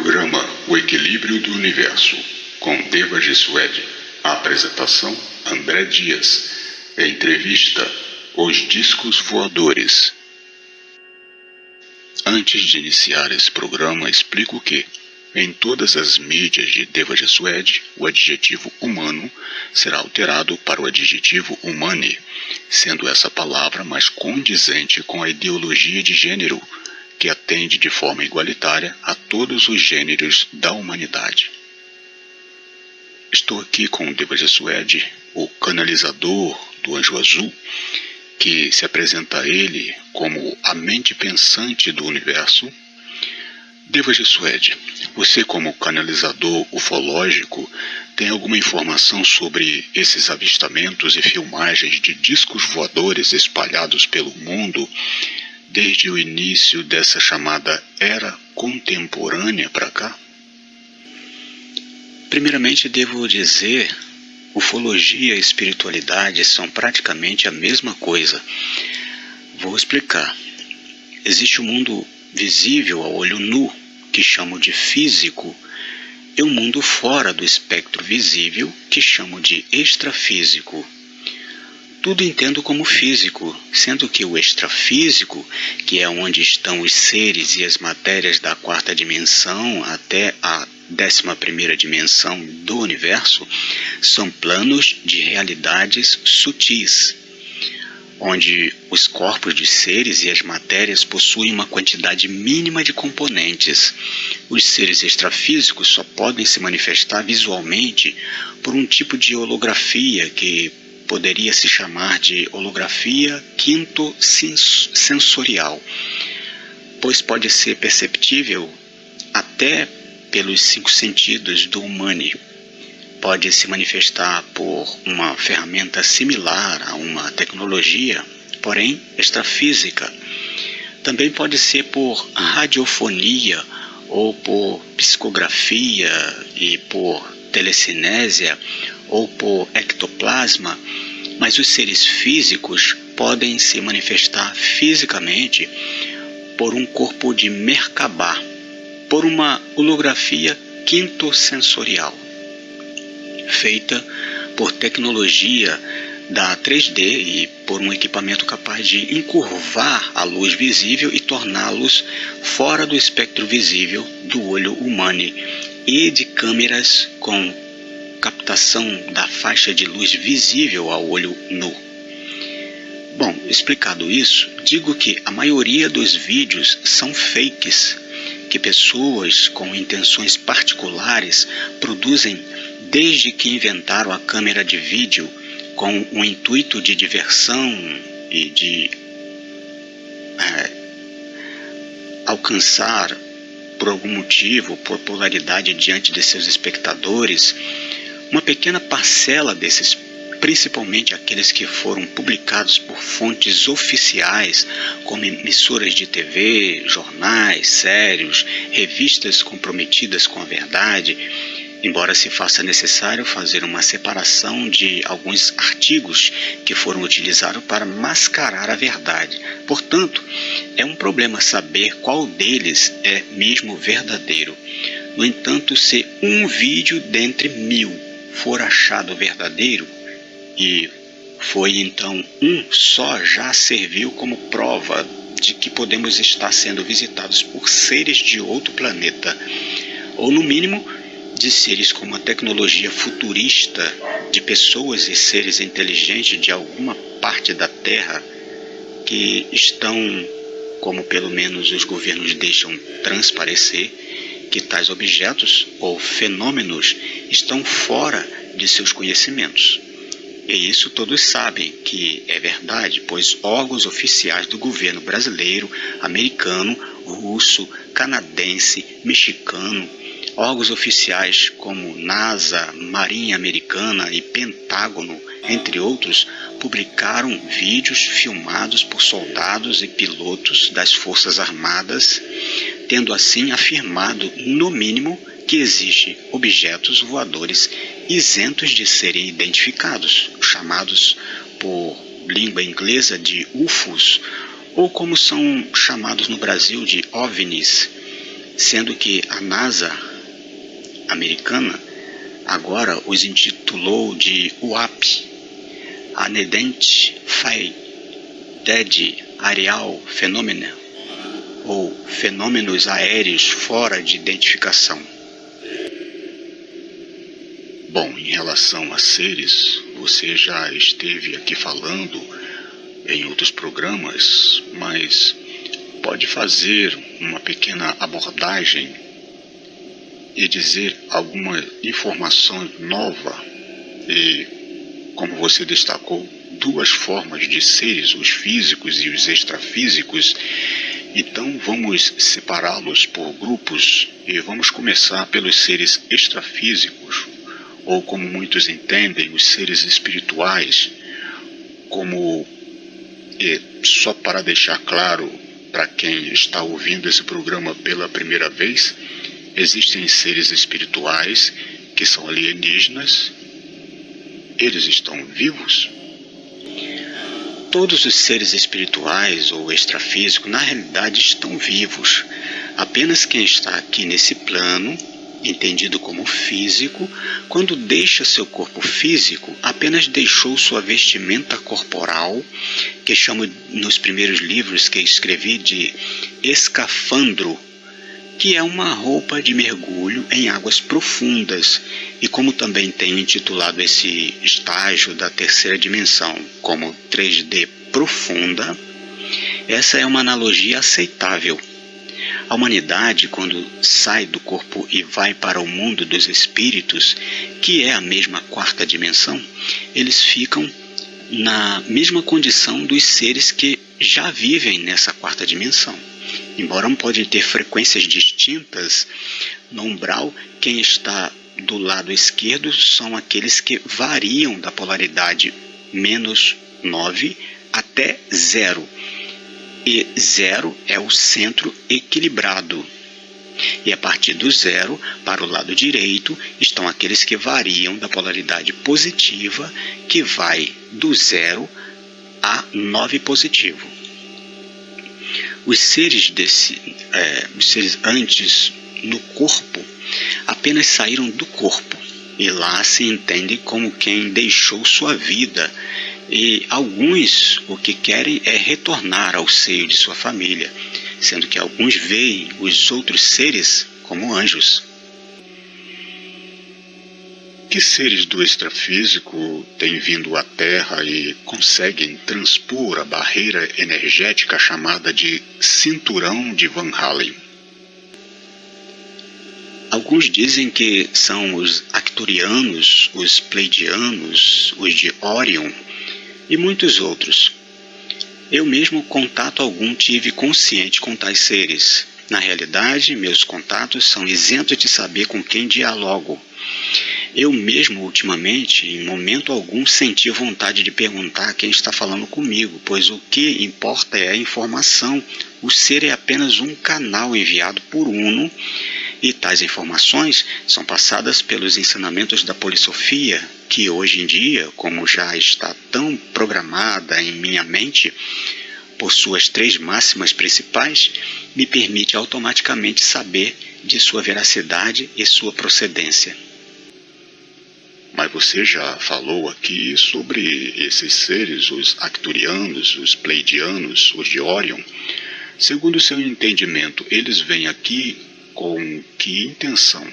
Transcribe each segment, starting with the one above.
Programa O Equilíbrio do Universo, com Deva Gesuede. A apresentação, André Dias. A entrevista, Os Discos Voadores. Antes de iniciar esse programa, explico que, em todas as mídias de Deva Gesuede, o adjetivo humano será alterado para o adjetivo humane, sendo essa palavra mais condizente com a ideologia de gênero, que atende de forma igualitária a todos os gêneros da humanidade. Estou aqui com Deva Gesuede, o canalizador do Anjo Azul, que se apresenta a ele como a mente pensante do universo. Deva Gesuede, você como canalizador ufológico, tem alguma informação sobre esses avistamentos e filmagens de discos voadores espalhados pelo mundo desde o início dessa chamada era contemporânea para cá? Primeiramente devo dizer, ufologia e espiritualidade são praticamente a mesma coisa. Vou explicar. Existe o mundo visível ao olho nu, que chamo de físico, e um mundo fora do espectro visível, que chamo de extrafísico. Tudo entendo como físico, sendo que o extrafísico, que é onde estão os seres e as matérias da quarta dimensão até a 11ª dimensão do universo, são planos de realidades sutis, onde os corpos de seres e as matérias possuem uma quantidade mínima de componentes. Os seres extrafísicos só podem se manifestar visualmente por um tipo de holografia que poderia se chamar de holografia quinto-sensorial, pois pode ser perceptível até pelos 5 sentidos do humano. Pode se manifestar por uma ferramenta similar a uma tecnologia, porém extrafísica. Também pode ser por radiofonia ou por psicografia e por telecinésia ou por ectoplasma, mas os seres físicos podem se manifestar fisicamente por um corpo de Merkabah, por uma holografia quinto-sensorial, feita por tecnologia da 3D e por um equipamento capaz de encurvar a luz visível e torná-los fora do espectro visível do olho humano, e de câmeras com captação da faixa de luz visível ao olho nu. Bom, explicado isso, digo que a maioria dos vídeos são fakes, que pessoas com intenções particulares produzem desde que inventaram a câmera de vídeo com o intuito de diversão e de alcançar, por algum motivo, popularidade diante de seus espectadores. Uma pequena parcela desses, principalmente aqueles que foram publicados por fontes oficiais, como emissoras de TV, jornais sérios, revistas comprometidas com a verdade, embora se faça necessário fazer uma separação de alguns artigos que foram utilizados para mascarar a verdade. Portanto, é um problema saber qual deles é mesmo verdadeiro. No entanto, se um vídeo dentre 1000 for achado verdadeiro, e foi então um só, já serviu como prova de que podemos estar sendo visitados por seres de outro planeta, ou no mínimo de seres com uma tecnologia futurista, de pessoas e seres inteligentes de alguma parte da Terra que estão, como pelo menos os governos deixam transparecer, que tais objetos ou fenômenos estão fora de seus conhecimentos. E isso todos sabem que é verdade, pois órgãos oficiais do governo brasileiro, americano, russo, canadense, mexicano, órgãos oficiais como NASA, Marinha Americana e Pentágono, entre outros, publicaram vídeos filmados por soldados e pilotos das Forças Armadas, tendo assim afirmado, no mínimo, que existem objetos voadores isentos de serem identificados, chamados por língua inglesa de UFOs, ou como são chamados no Brasil de OVNIs, sendo que a NASA americana agora os intitulou de UAP, Unidentified Aerial Phenomena, ou fenômenos aéreos fora de identificação. Bom, em relação a seres, você já esteve aqui falando em outros programas, mas pode fazer uma pequena abordagem e dizer alguma informação nova. E, como você destacou, duas formas de seres, os físicos e os extrafísicos. Então vamos separá-los por grupos e vamos começar pelos seres extrafísicos, ou como muitos entendem, os seres espirituais, como, só para deixar claro para quem está ouvindo esse programa pela primeira vez, existem seres espirituais que são alienígenas. Eles estão vivos? Todos os seres espirituais ou extrafísicos, na realidade, estão vivos. Apenas quem está aqui nesse plano, entendido como físico, quando deixa seu corpo físico, apenas deixou sua vestimenta corporal, que chamo nos primeiros livros que escrevi de escafandro, que é uma roupa de mergulho em águas profundas, e como também tenho intitulado esse estágio da terceira dimensão como 3D profunda, essa é uma analogia aceitável. A humanidade, quando sai do corpo e vai para o mundo dos espíritos, que é a mesma quarta dimensão, eles ficam na mesma condição dos seres que já vivem nessa quarta dimensão. Embora não podem ter frequências distintas, no umbral, quem está do lado esquerdo são aqueles que variam da polaridade -9 até 0. E 0 é o centro equilibrado. E a partir do 0, para o lado direito, estão aqueles que variam da polaridade positiva, que vai do 0 a 9 positivo. Os seres antes no corpo apenas saíram do corpo, e lá se entende como quem deixou sua vida, e alguns o que querem é retornar ao seio de sua família, sendo que alguns veem os outros seres como anjos. Que seres do extrafísico têm vindo à Terra e conseguem transpor a barreira energética chamada de cinturão de Van Halen? Alguns dizem que são os Arcturianos, os Pleiadianos, os de Orion e muitos outros. Eu mesmo, contato algum, tive consciente com tais seres. Na realidade, meus contatos são isentos de saber com quem dialogo. Eu mesmo, ultimamente, em momento algum, senti vontade de perguntar quem está falando comigo, pois o que importa é a informação. O ser é apenas um canal enviado por Uno, e tais informações são passadas pelos ensinamentos da Polissofia, que hoje em dia, como já está tão programada em minha mente, por suas 3 máximas principais, me permite automaticamente saber de sua veracidade e sua procedência. Mas você já falou aqui sobre esses seres, os Arcturianos, os Pleiadianos, os de Orion. Segundo o seu entendimento, eles vêm aqui com que intenção?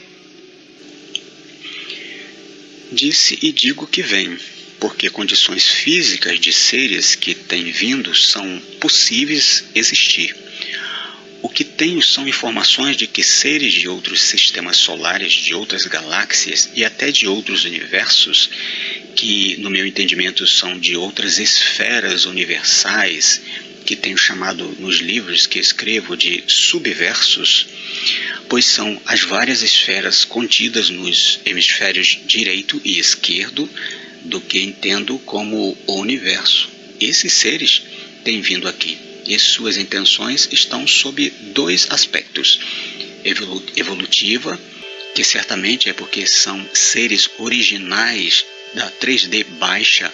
Disse e digo que vêm, porque condições físicas de seres que têm vindo são possíveis existir. O que tenho são informações de que seres de outros sistemas solares, de outras galáxias e até de outros universos, que no meu entendimento são de outras esferas universais, que tenho chamado nos livros que escrevo de subversos, pois são as várias esferas contidas nos hemisférios direito e esquerdo do que entendo como o universo. Esses seres têm vindo aqui, e suas intenções estão sob 2 aspectos: evolutiva, que certamente é porque são seres originais da 3D baixa,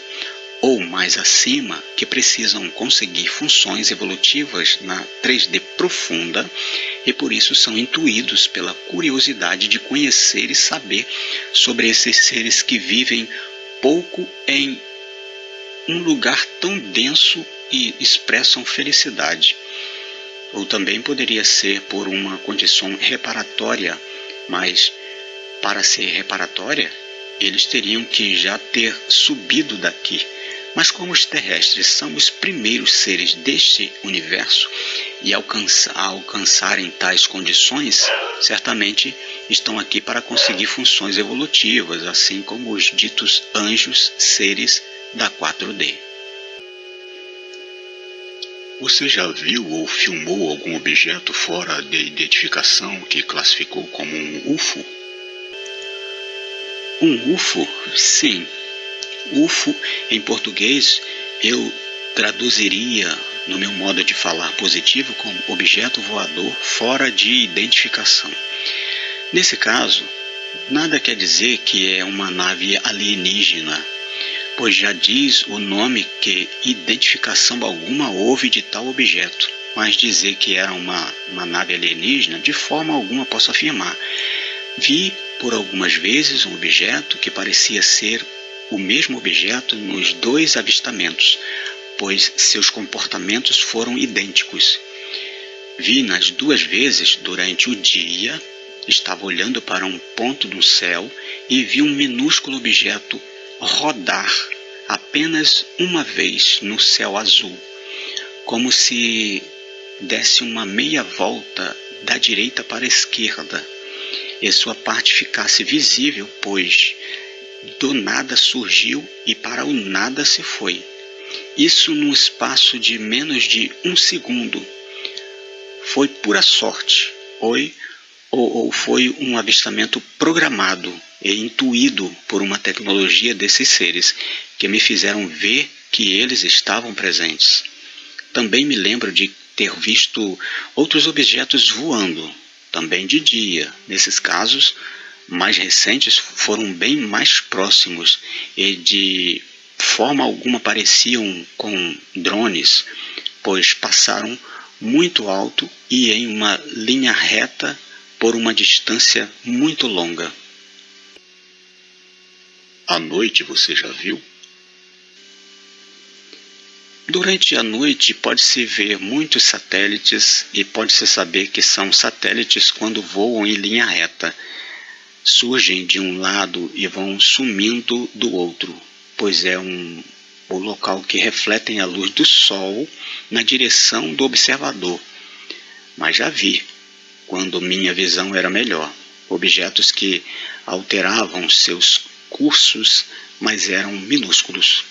ou mais acima que precisam conseguir funções evolutivas na 3D profunda e por isso são intuídos pela curiosidade de conhecer e saber sobre esses seres que vivem pouco em um lugar tão denso e expressam felicidade. Ou também poderia ser por uma condição reparatória, mas para ser reparatória, eles teriam que já ter subido daqui. Mas como os terrestres são os primeiros seres deste universo e alcançarem tais condições, certamente estão aqui para conseguir funções evolutivas, assim como os ditos anjos, seres da 4D. Você já viu ou filmou algum objeto fora de identificação que classificou como um UFO? Um UFO? Sim. UFO, em português, eu traduziria, no meu modo de falar positivo, como objeto voador fora de identificação. Nesse caso, nada quer dizer que é uma nave alienígena, pois já diz o nome que identificação alguma houve de tal objeto, mas dizer que era uma nave alienígena, de forma alguma posso afirmar. Vi por algumas vezes um objeto que parecia ser o mesmo objeto nos dois avistamentos, pois seus comportamentos foram idênticos. Vi nas duas vezes durante o dia, estava olhando para um ponto do céu e vi um minúsculo objeto rodar apenas uma vez no céu azul, como se desse uma meia volta da direita para a esquerda e sua parte ficasse visível, pois do nada surgiu e para o nada se foi. Isso num espaço de menos de um segundo. Foi pura sorte, ou foi um avistamento programado e intuído por uma tecnologia desses seres que me fizeram ver que eles estavam presentes. Também me lembro de ter visto outros objetos voando, também de dia. Nesses casos mais recentes foram bem mais próximos e de forma alguma pareciam com drones, pois passaram muito alto e em uma linha reta por uma distância muito longa. À noite você já viu? Durante a noite pode-se ver muitos satélites e pode-se saber que são satélites quando voam em linha reta. Surgem de um lado e vão sumindo do outro, pois é o local que refletem a luz do Sol na direção do observador. Mas já vi, quando minha visão era melhor, objetos que alteravam seus cursos, mas eram minúsculos.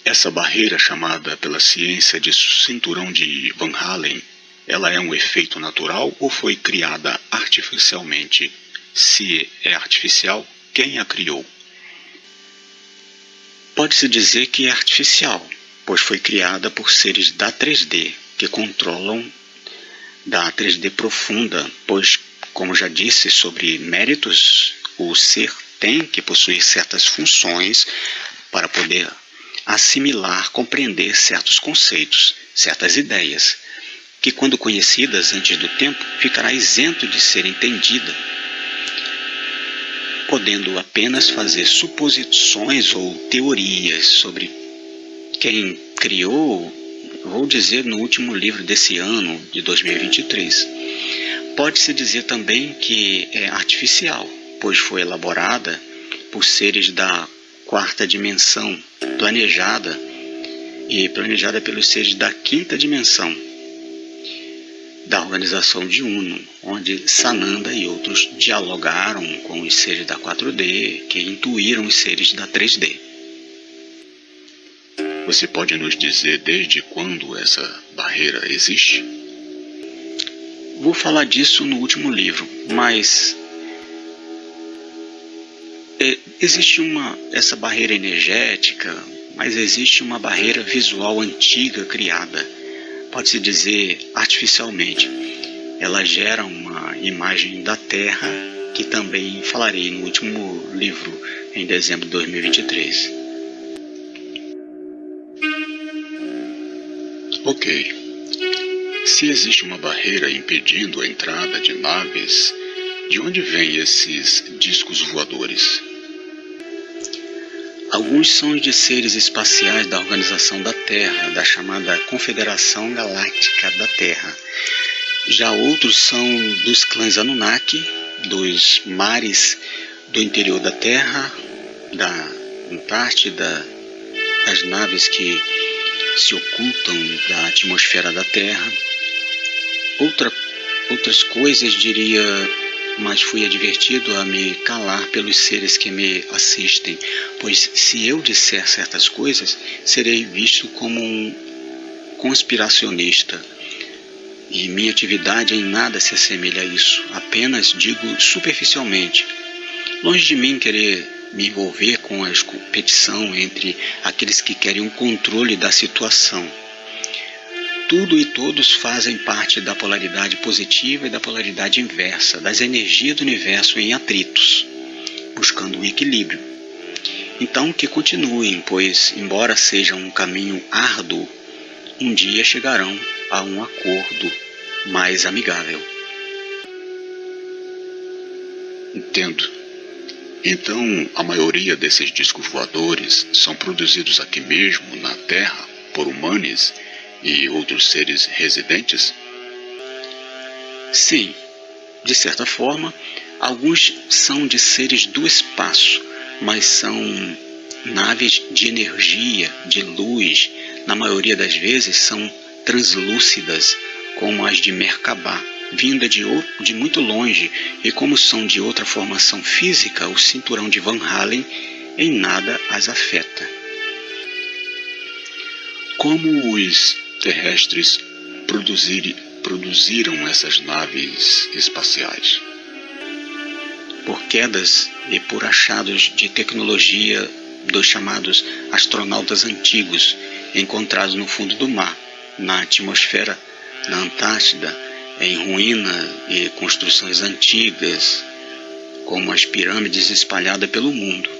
Essa barreira chamada pela ciência de cinturão de Van Allen, ela é um efeito natural ou foi criada artificialmente? Se é artificial, quem a criou? Pode-se dizer que é artificial, pois foi criada por seres da 3D, que controlam da 3D profunda, pois, como já disse sobre méritos, o ser tem que possuir certas funções para poder assimilar, compreender certos conceitos, certas ideias, que quando conhecidas antes do tempo, ficará isento de ser entendida, podendo apenas fazer suposições ou teorias sobre quem criou, vou dizer no último livro desse ano, de 2023. Pode-se dizer também que é artificial, pois foi elaborada por seres da 4ª dimensão, planejada pelos seres da 5ª dimensão, da organização de Uno, onde Sananda e outros dialogaram com os seres da 4D, que intuíram os seres da 3D. Você pode nos dizer desde quando essa barreira existe? Vou falar disso no último livro, mas existe essa barreira energética, mas existe uma barreira visual antiga criada, pode-se dizer artificialmente. Ela gera uma imagem da Terra, que também falarei no último livro em dezembro de 2023. Ok. Se existe uma barreira impedindo a entrada de naves, de onde vêm esses discos voadores? Alguns são de seres espaciais da Organização da Terra, da chamada Confederação Galáctica da Terra. Já outros são dos clãs Anunnaki, dos mares do interior da Terra, da Antártida, das naves que se ocultam da atmosfera da Terra. Outras coisas, diria, mas fui advertido a me calar pelos seres que me assistem, pois se eu disser certas coisas, serei visto como um conspiracionista. E minha atividade em nada se assemelha a isso, apenas digo superficialmente. Longe de mim querer me envolver com a competição entre aqueles que querem um controle da situação. Tudo e todos fazem parte da polaridade positiva e da polaridade inversa, das energias do universo em atritos, buscando o equilíbrio. Então que continuem, pois, embora seja um caminho árduo, um dia chegarão a um acordo mais amigável. Entendo. Então, a maioria desses discos voadores são produzidos aqui mesmo, na Terra, por humanos e outros seres residentes? Sim, de certa forma, alguns são de seres do espaço, mas são naves de energia, de luz. Na maioria das vezes são translúcidas, como as de Merkabah, vinda de muito longe, e como são de outra formação física, o cinturão de Van Halen em nada as afeta. Como os terrestres produziram essas naves espaciais? Por quedas e por achados de tecnologia dos chamados astronautas antigos, encontrados no fundo do mar, na atmosfera, na Antártida, em ruína e construções antigas, como as pirâmides espalhadas pelo mundo.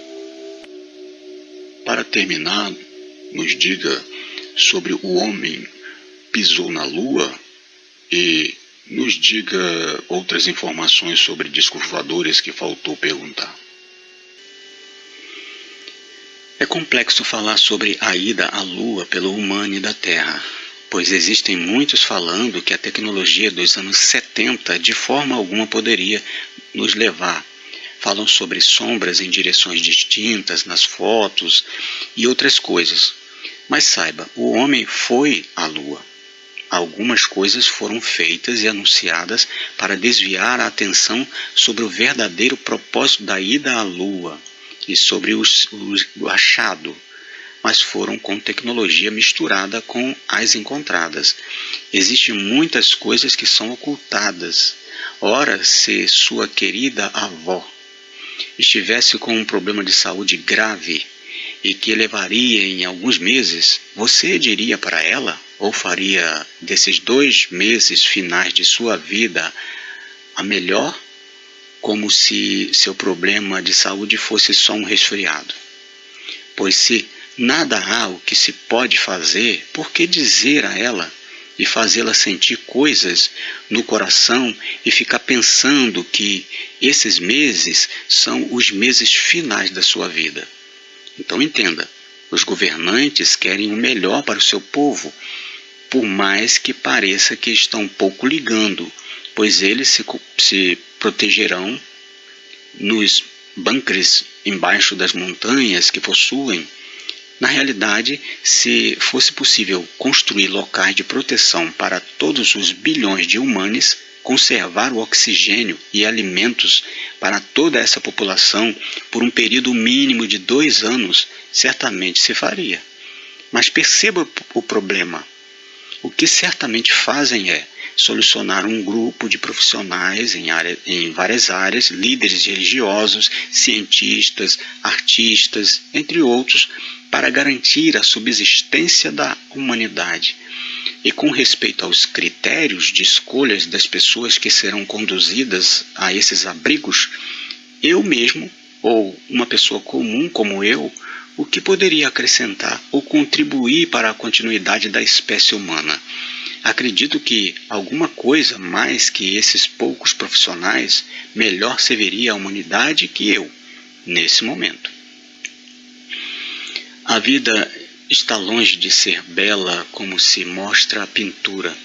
Para terminar, nos diga sobre o homem pisou na Lua e nos diga outras informações sobre discos voadores que faltou perguntar. É complexo falar sobre a ida à Lua pelo humano e da Terra, pois existem muitos falando que a tecnologia dos anos 70 de forma alguma poderia nos levar. Falam sobre sombras em direções distintas nas fotos e outras coisas. Mas saiba, o homem foi à Lua. Algumas coisas foram feitas e anunciadas para desviar a atenção sobre o verdadeiro propósito da ida à Lua e sobre o achado, mas foram com tecnologia misturada com as encontradas. Existem muitas coisas que são ocultadas. Ora, se sua querida avó estivesse com um problema de saúde grave e que levaria em alguns meses, você diria para ela, ou faria desses 2 meses finais de sua vida a melhor, como se seu problema de saúde fosse só um resfriado? Pois se nada há o que se pode fazer, por que dizer a ela e fazê-la sentir coisas no coração e ficar pensando que esses meses são os meses finais da sua vida? Então entenda, os governantes querem o melhor para o seu povo, por mais que pareça que estão pouco ligando, pois eles se protegerão nos bunkers embaixo das montanhas que possuem. Na realidade, se fosse possível construir locais de proteção para todos os bilhões de humanos, conservar o oxigênio e alimentos para toda essa população por um período mínimo de 2 anos, certamente se faria. Mas perceba o problema. O que certamente fazem é solucionar um grupo de profissionais em várias áreas, líderes religiosos, cientistas, artistas, entre outros, para garantir a subsistência da humanidade. E com respeito aos critérios de escolhas das pessoas que serão conduzidas a esses abrigos, eu mesmo ou uma pessoa comum como eu, o que poderia acrescentar ou contribuir para a continuidade da espécie humana? Acredito que alguma coisa mais que esses poucos profissionais melhor serviria à humanidade que eu, nesse momento. A vida está longe de ser bela como se mostra a pintura.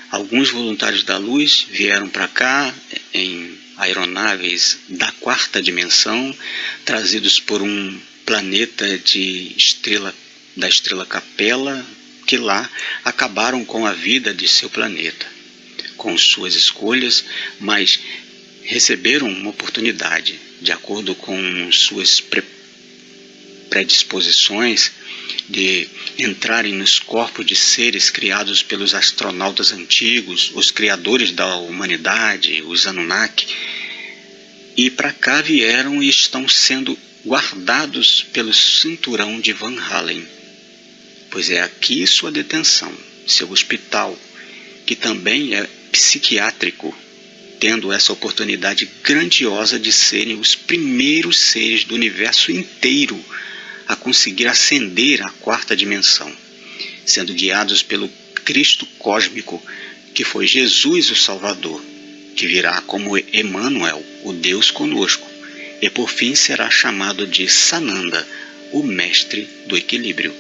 Alguns voluntários da luz vieram para cá em aeronaves da quarta dimensão, trazidos por um planeta da estrela Capella, que lá acabaram com a vida de seu planeta, com suas escolhas, mas receberam uma oportunidade, de acordo com suas predisposições, de entrarem nos corpos de seres criados pelos astronautas antigos, os criadores da humanidade, os Anunnaki, e para cá vieram e estão sendo guardados pelo cinturão de Van Halen, pois é aqui sua detenção, seu hospital, que também é psiquiátrico, tendo essa oportunidade grandiosa de serem os primeiros seres do universo inteiro a conseguir ascender à quarta dimensão, sendo guiados pelo Cristo cósmico, que foi Jesus o Salvador, que virá como Emmanuel, o Deus conosco, e por fim será chamado de Sananda, o mestre do equilíbrio.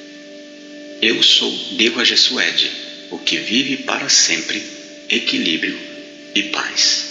Eu sou Deva Jessued, o que vive para sempre equilíbrio e paz.